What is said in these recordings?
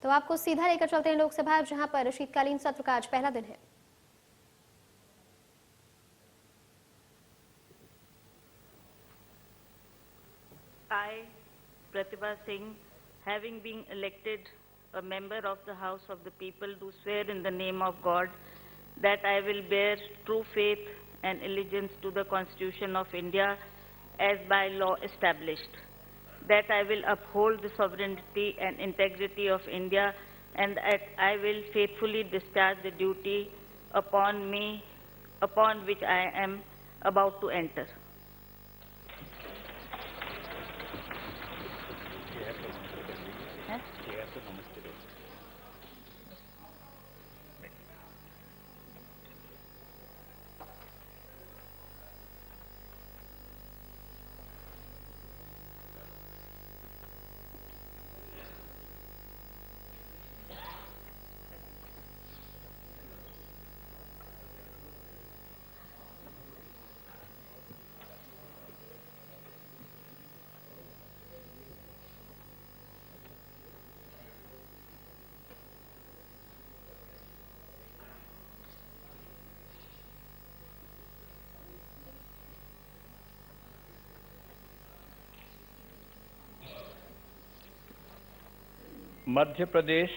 तो आपको सीधा लेकर चलते हैं लोकसभा, जहां पर शीतकालीन सत्र का आज पहला दिन है। I, Pratibha Singh, having been elected a member of the House of the People, do swear in the name of God that I will bear true faith and allegiance to the Constitution of India as by law established, that I will uphold the sovereignty and integrity of India, and that I will faithfully discharge the duty upon me, upon which I am about to enter. Madhya Pradesh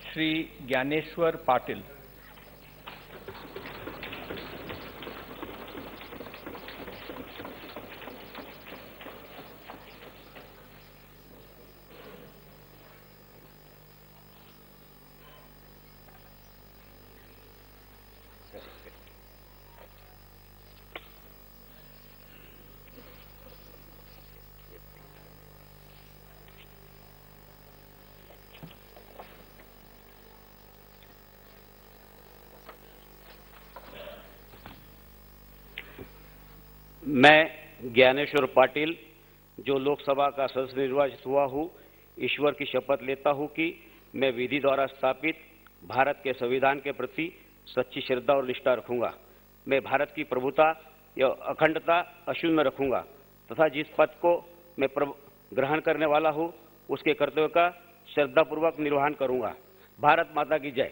Shri Dnyaneshwar Patil. मैं ज्ञानेश्वर पाटिल, जो लोकसभा का सदस्य निर्वाचित हुआ हूँ, ईश्वर की शपथ लेता हूँ कि मैं विधि द्वारा स्थापित भारत के संविधान के प्रति सच्ची श्रद्धा और निष्ठा रखूंगा। मैं भारत की प्रभुता या अखंडता अक्षुण्ण रखूंगा तथा जिस पद को मैं ग्रहण करने वाला हूँ उसके कर्तव्य का श्रद्धापूर्वक निर्वहन करूंगा। भारत माता की जय।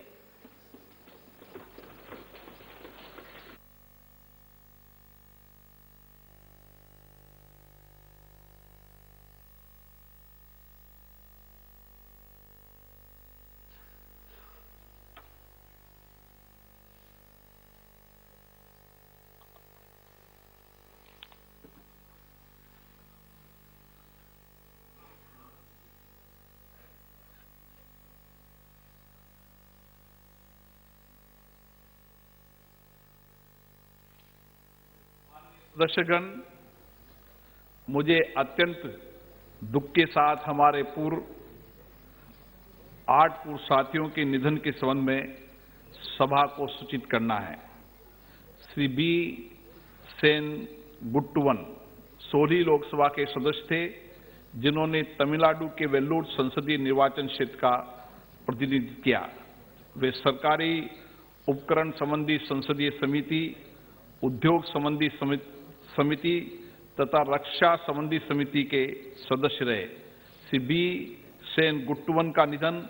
दर्शकगण, मुझे अत्यंत दुख के साथ हमारे 8 पूर्व साथियों के निधन के संबंध में सभा को सूचित करना है। श्री बी सेन गुट्टुवन सोली लोकसभा के सदस्य थे, जिन्होंने तमिलनाडु के वेल्लूर संसदीय निर्वाचन क्षेत्र का प्रतिनिधित्व किया। वे सरकारी उपकरण संबंधी संसदीय समिति, उद्योग संबंधी समिति तथा रक्षा संबंधी समिति के सदस्य रहे। श्री बी सेन गुट्टुवन का निधन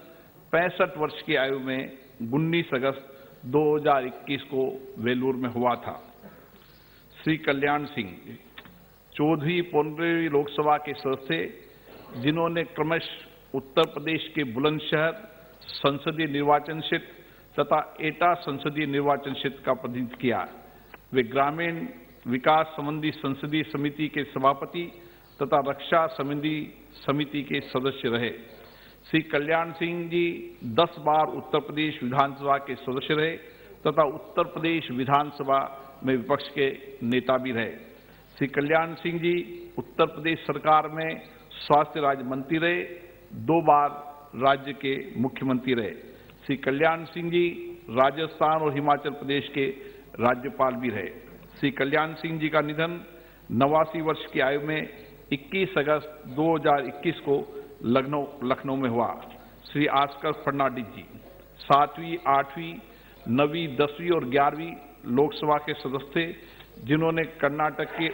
65 वर्ष की आयु में 19 अगस्त 2021 को वेलूर में हुआ था। श्री कल्याण सिंह 14वीं लोकसभा के सदस्य, जिन्होंने क्रमशः उत्तर प्रदेश के बुलंदशहर संसदीय निर्वाचन क्षेत्र तथा एटा संसदीय निर्वाचन क्षेत्र का प्रतिनिधित्व किया। वे ग्रामीण विकास संबंधी संसदीय समिति के सभापति तथा रक्षा संबंधी समिति के सदस्य रहे। श्री कल्याण सिंह जी 10 बार उत्तर प्रदेश विधानसभा के सदस्य रहे तथा उत्तर प्रदेश विधानसभा में विपक्ष के नेता भी रहे। श्री कल्याण सिंह जी उत्तर प्रदेश सरकार में स्वास्थ्य राज्य मंत्री रहे, 2 बार राज्य के मुख्यमंत्री रहे। श्री कल्याण सिंह जी राजस्थान और हिमाचल प्रदेश के राज्यपाल भी रहे। श्री कल्याण सिंह जी का निधन 89 वर्ष की आयु में 21 अगस्त 2021 को लखनऊ में हुआ। श्री आस्कर फर्नांडिस जी 7वीं, 8वीं, 9वीं, 10वीं और 11वीं लोकसभा के सदस्य थे, जिन्होंने कर्नाटक के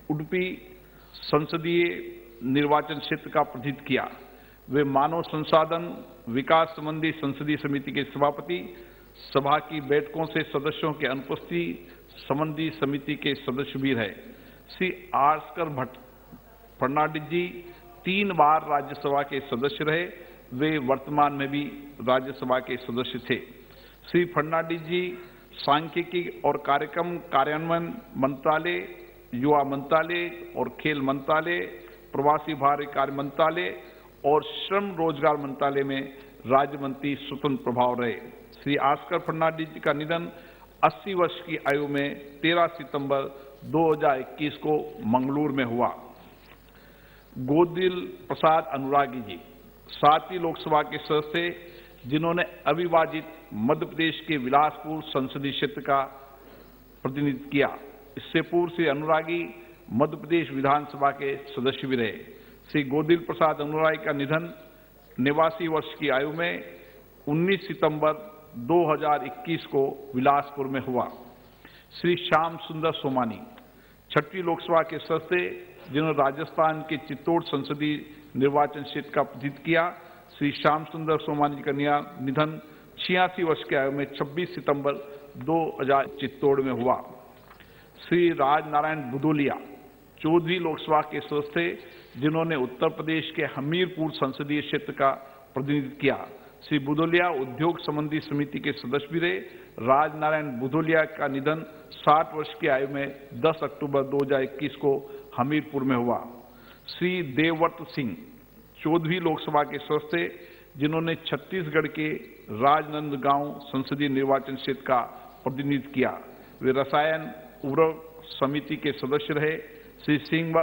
उडुपी संसदीय निर्वाचन क्षेत्र का प्रतिनिधित्व किया। वे मानव संसाधन विकास संबंधी संसदीय समिति के सभापति, सभा की बैठकों से सदस्यों के अनुपस्थिति संबंधी समिति के सदस्य भी रहे। श्री आस्कर फर्नांडिस जी 3 बार राज्यसभा के सदस्य रहे। वे वर्तमान में भी राज्यसभा के सदस्य थे। श्री फर्नांडिस जी सांख्यिकी और कार्यक्रम कार्यान्वयन मंत्रालय, युवा मंत्रालय और खेल मंत्रालय, प्रवासी भारतीय कार्य मंत्रालय और श्रम रोजगार मंत्रालय में राज्य मंत्री स्वतंत्र प्रभाव रहे। श्री आस्कर फर्नांडिस जी का निधन 80 वर्ष की आयु में 13 सितंबर 2021 को मंगलूर में हुआ। गोदिल प्रसाद अनुरागी जी 7वीं लोकसभा के सदस्य, जिन्होंने अविभाजित मध्य प्रदेश के बिलासपुर संसदीय क्षेत्र का प्रतिनिधित्व किया। इससे पूर्व श्री अनुरागी मध्य प्रदेश विधानसभा के सदस्य भी रहे। श्री गोदिल प्रसाद अनुरागी का निधन 89 वर्ष की आयु में 19 सितंबर 2021 को बिलासपुर में हुआ। श्री श्याम सुंदर सोमानी 6वीं लोकसभा के सदस्य, जिन्होंने राजस्थान के चित्तौड़ संसदीय निर्वाचन क्षेत्र का प्रतिनिधित्व किया। श्री श्याम सुंदर सोमानी जी का निधन 86 वर्ष की आयु में 26 सितंबर 2000 चित्तौड़ में हुआ। श्री राजनारायण बुदोलिया 14वीं लोकसभा के सदस्य, जिन्होंने उत्तर प्रदेश के हमीरपुर संसदीय क्षेत्र का प्रतिनिधित्व किया। श्री बुदोलिया उद्योग संबंधी समिति के सदस्य भी रहे। राजनारायण बुदोलिया का निधन 60 वर्ष की आयु में 10 अक्टूबर 2021 को हमीरपुर में हुआ। श्री देवव्रत सिंह 14वीं लोकसभा के सदस्य, जिन्होंने छत्तीसगढ़ के राजनांदगांव संसदीय निर्वाचन क्षेत्र का प्रतिनिधित्व किया। वे रसायन उर्वरक समिति के सदस्य रहे। श्री सिंह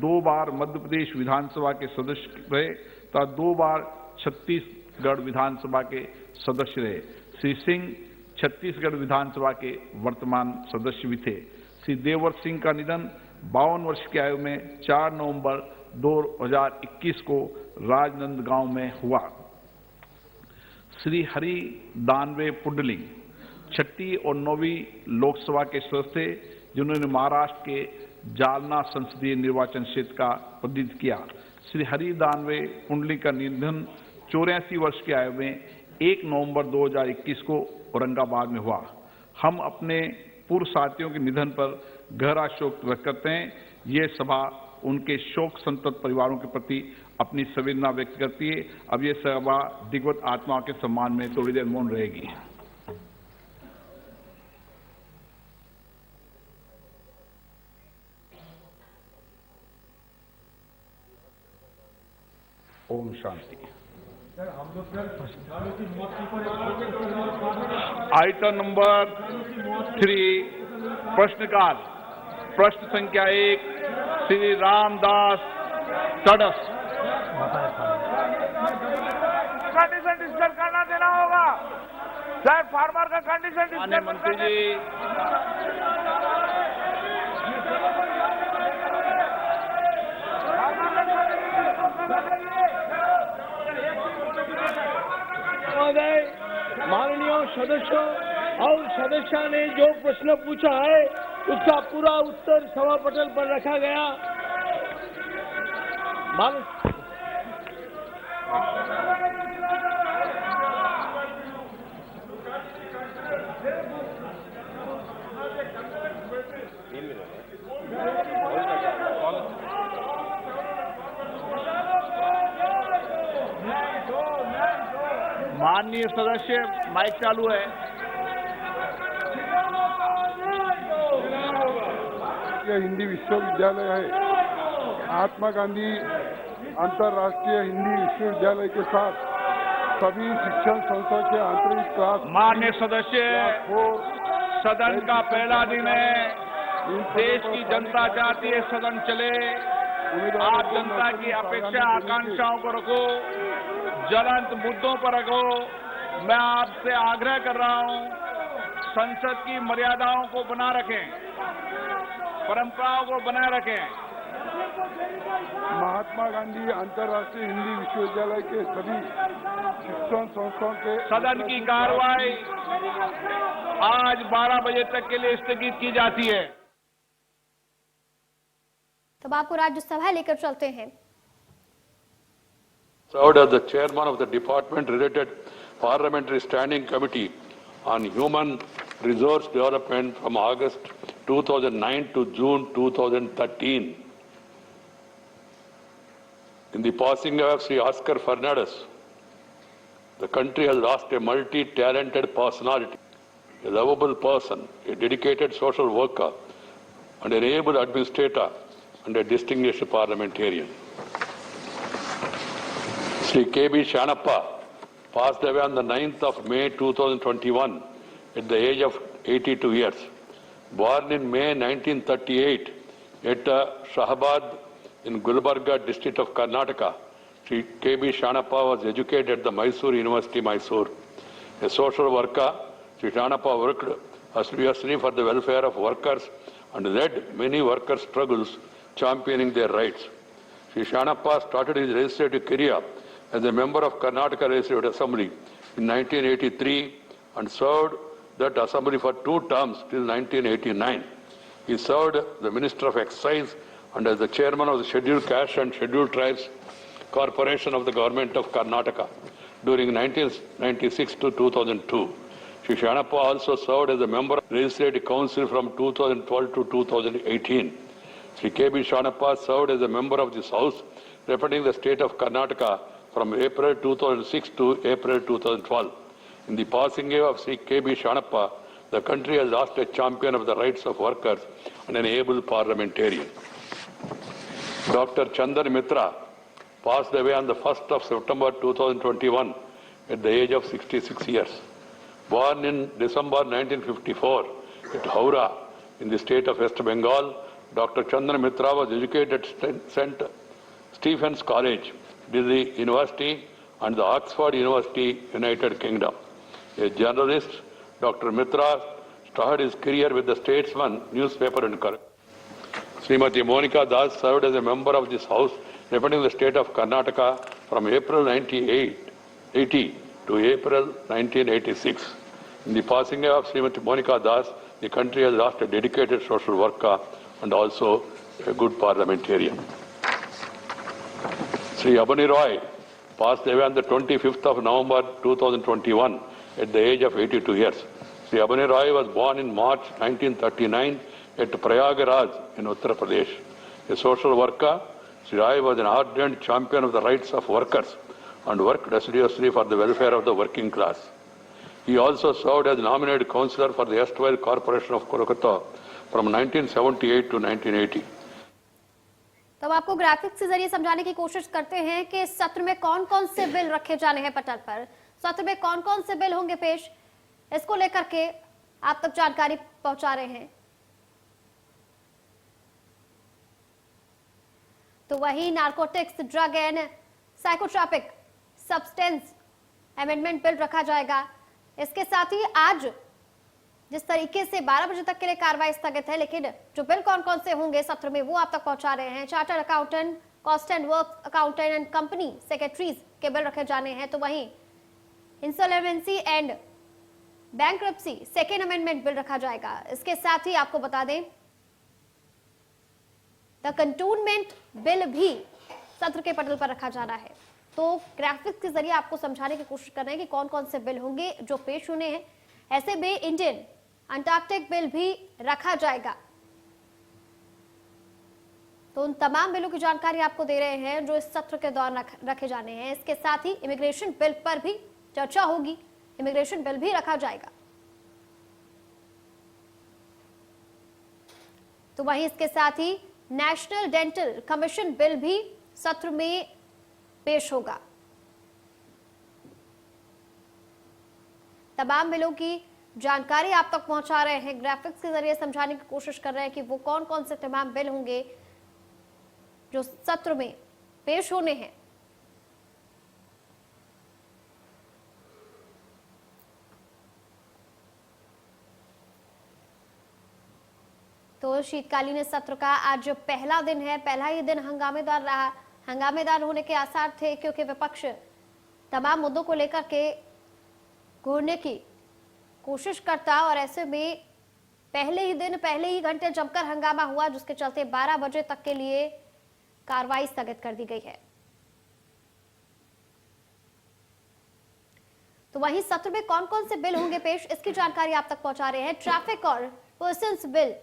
2 बार मध्य प्रदेश विधानसभा के सदस्य रहे तथा 2 बार छत्तीसगढ़ विधानसभा के सदस्य रहे। श्री सिंह छत्तीसगढ़ विधानसभा के वर्तमान सदस्य भी थे। श्री देवव्रत सिंह का निधन 52 वर्ष की आयु में 4 नवंबर 2021 को राजनांदगांव में हुआ। श्री हरि दानवे पुंडलिक 6वीं और 9वीं लोकसभा के सदस्य, जिन्होंने महाराष्ट्र के जालना संसदीय निर्वाचन क्षेत्र का प्रतिनिधित्व किया। श्री हरि दानवे पुंडलिक का निधन 84 वर्ष की आयु में 1 नवंबर 2021 को औरंगाबाद में हुआ। हम अपने पूर्व साथियों के निधन पर गहरा शोक व्यक्त करते हैं। ये सभा उनके शोक संतप्त परिवारों के प्रति अपनी संवेदना व्यक्त करती है। अब ये सभा दिग्गत आत्माओं के सम्मान में थोड़ी देर मौन रहेगी। ओम शांति। आइटम नंबर 3 प्रश्नकाल। प्रश्न संख्या 1 श्री रामदास तड़स। कंडीशन डिस्कस करना देना होगा सर। फार्मर का कंडीशन डिस्कस मंत्री जी महोदय, माननीय सदस्यों और सदस्य ने जो प्रश्न पूछा है उसका पूरा उत्तर सभा पटल पर रखा गया। माननीय सदस्य, माइक चालू है। यह हिंदी विश्वविद्यालय है। महात्मा गांधी अंतर्राष्ट्रीय हिंदी विश्वविद्यालय के साथ सभी शिक्षण संस्था के आंतरिक क्लास। माननीय सदस्य, सदन का पहला दिन है। देश की जनता चाहती है सदन चले। आप जनता की अपेक्षा आकांक्षाओं को रखो, ज्वलंत मुद्दों पर रखो। मैं आपसे आग्रह कर रहा हूं, संसद की मर्यादाओं को बना रखें, परंपराओं को बनाए रखें। महात्मा गांधी अंतर्राष्ट्रीय हिंदी विश्वविद्यालय के सभी शिक्षण संस्थाओं के सदन की कार्रवाई आज 12 बजे तक के लिए स्थगित की जाती है। तब आपको राज्यसभा लेकर चलते हैं। Served as the chairman of the department-related Parliamentary Standing Committee on Human Resource Development from August 2009 to June 2013. In the passing of Sri Oscar Fernandez, the country has lost a multi-talented personality, a lovable person, a dedicated social worker, and an able administrator and a distinguished parliamentarian. Sri K.B. Shanappa passed away on the 9th of May 2021 at the age of 82 years. Born in May 1938 at Shahabad in Gulbarga district of Karnataka, Sri K.B. Shanappa was educated at the Mysore University, Mysore. A social worker, Sri Shanappa worked assiduously for the welfare of workers and led many worker struggles championing their rights. Sri Shanappa started his legislative career as a member of Karnataka Legislative Assembly in 1983 and served that assembly for 2 terms till 1989. He served the Minister of Excise and as the chairman of the Scheduled Caste and Scheduled Tribes Corporation of the Government of Karnataka during 1996 to 2002. Sri Shanappa also served as a member of the Legislative Council from 2012 to 2018. Sri K.B. Shanappa served as a member of this House representing the state of Karnataka from April 2006 to April 2012. In the passing away of Sri K.B. Shanappa, the country has lost a champion of the rights of workers and an able parliamentarian. Dr. Chandan Mitra passed away on the 1st of September 2021 at the age of 66 years. Born in December 1954 at Howrah in the state of West Bengal, Dr. Chandan Mitra was educated at St. Stephen's College, Delhi University and the Oxford University, United Kingdom. A journalist, Dr. Mitra started his career with the Statesman newspaper in Kolkata. Srimati Monika Das served as a member of this House representing the state of Karnataka from April 1980 to April 1986. In the passing away of Srimati Monika Das, the country has lost a dedicated social worker and also a good parliamentarian. Sri Abani Roy passed away on the 25th of November 2021 at the age of 82 years. Sri Abani Roy was born in March 1939 at Prayagraj in Uttar Pradesh. A social worker, Sri Roy was an ardent champion of the rights of workers and worked assiduously for the welfare of the working class. He also served as nominated councillor for the erstwhile Corporation of Kolkata from 1978 to 1980. तो आपको graphics के जरिए समझाने की कोशिश करते हैं कि इस सत्र में कौन कौन से बिल रखे जाने हैं पटल पर, सत्र में कौन कौन से बिल होंगे पेश, इसको लेकर के आप तक जानकारी पहुंचा रहे हैं। तो वही narcotics, drug and psychotropic substance amendment bill रखा जाएगा। इसके साथ ही आज जिस तरीके से 12 बजे तक के लिए कार्रवाई स्थगित है, लेकिन जो बिल कौन कौन से होंगे सत्र में वो आप तक पहुंचा रहे हैं। Chartered accountant, cost and work accountant and company secretaries के बिल रखे जाने हैं। तो वहीं insolvency and bankruptcy second amendment bill रखा जाएगा। इसके साथ ही आपको बता दें द कंटोनमेंट बिल भी सत्र के पटल पर रखा जाना है। तो ग्राफिक्स के जरिए आपको समझाने की कोशिश कर रहे हैं कि कौन कौन से बिल होंगे जो पेश होने हैं। ऐसे में इंडियन अंटार्कटिक बिल भी रखा जाएगा। तो उन तमाम बिलों की जानकारी आपको दे रहे हैं जो इस सत्र के दौरान रखे जाने हैं। इसके साथ ही इमिग्रेशन बिल पर भी चर्चा होगी, इमिग्रेशन बिल भी रखा जाएगा। तो वहीं इसके साथ ही नेशनल डेंटल कमीशन बिल भी सत्र में पेश होगा। तमाम बिलों की जानकारी आप तक पहुंचा रहे हैं, ग्राफिक्स के जरिए समझाने की कोशिश कर रहे हैं कि वो कौन कौन से तमाम बिल होंगे जो सत्र में पेश होने हैं। तो शीतकालीन सत्र का आज पहला दिन है। पहला ही दिन हंगामेदार रहा। हंगामेदार होने के आसार थे क्योंकि विपक्ष तमाम मुद्दों को लेकर के घूरने की कोशिश करता और ऐसे में पहले ही दिन पहले ही घंटे जमकर हंगामा हुआ, जिसके चलते 12 बजे तक के लिए कार्रवाई स्थगित कर दी गई है। तो वहीं सत्र में कौन कौन से बिल होंगे पेश, इसकी जानकारी आप तक पहुंचा रहे हैं ट्रैफिक और पर्सन्स बिल।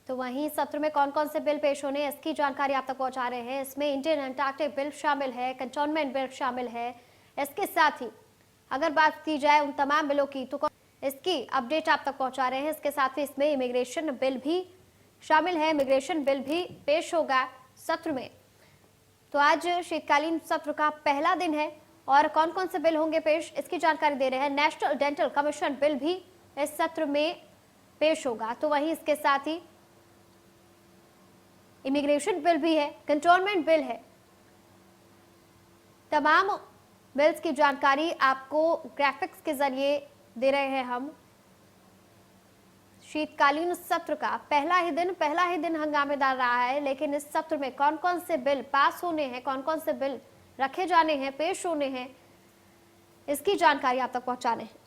तो वहीं सत्र में कौन कौन से बिल पेश होने इसकी जानकारी आप तक पहुंचा रहे हैं। इसमें इंडियन अंटार्कटिक बिल शामिल है, कंटोनमेंट बिल शामिल है। इसके साथ ही अगर बात की जाए उन तमाम बिलों की तो इसकी अपडेट आप तक पहुंचा रहे हैं। इसके साथ ही इसमें इमिग्रेशन बिल भी शामिल है, इमिग्रेशन बिल भी पेश होगा सत्र में। तो आज शीतकालीन सत्र का पहला दिन है और कौन कौन से बिल होंगे पेश इसकी जानकारी दे रहे हैं। नेशनल डेंटल कमीशन बिल भी इस सत्र में पेश होगा। तो वहीं इसके साथ ही इमिग्रेशन बिल भी है, कंटोनमेंट बिल है। तमाम बिल्स की जानकारी आपको ग्राफिक्स के जरिए दे रहे हैं हम। शीतकालीन सत्र का पहला ही दिन हंगामेदार रहा है, लेकिन इस सत्र में कौन कौन से बिल पास होने हैं, कौन कौन से बिल रखे जाने हैं, पेश होने हैं, इसकी जानकारी आप तक पहुंचाने हैं।